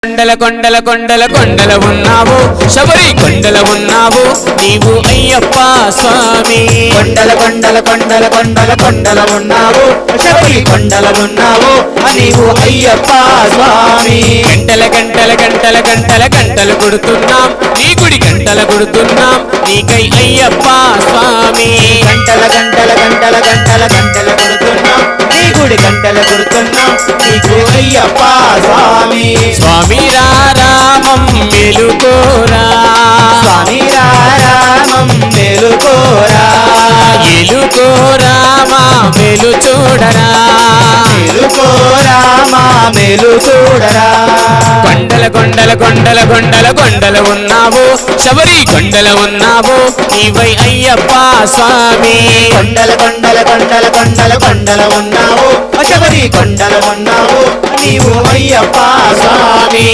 కొండల కొండల కొండల కొండల ఉన్నావు శబరి కొండల ఉన్నావు నీవు అయ్యప్ప స్వామి కొండల కొండల కొండల కొండల కొండల ఉన్నావు శబరి కొండల ఉన్నావు నీవు అయ్యప్ప స్వామి గంటల గంటల గంటల గంటల గంటలు కొడుతున్నాం నీ గుడి గంటల కొడుతున్నాం నీకై అయ్యప్ప స్వామి గంటల గంటల గంటల గంటల గంటల కొడుతున్నాం నీ గుడి గంటల కొడుతున్నాం నీకు అయ్యప్ప స్వామి స్వామి రామం మెలుకోరా స్వామి రామం మెలుకోరా ఎలుకోరా మా మెలు చూడరా మెలుకోరా మా మెలు చూడరా కొండల కొండల కొండల కొండల కొండల ఉన్నావు శబరి కొండల ఉన్నావు నీవై అయ్యప్ప స్వామి కొండల కొండల కొండల కొండల కొండల ఉన్నావు శబరి కొండల ఉన్నావు నీవు అయ్యప్ప స్వామి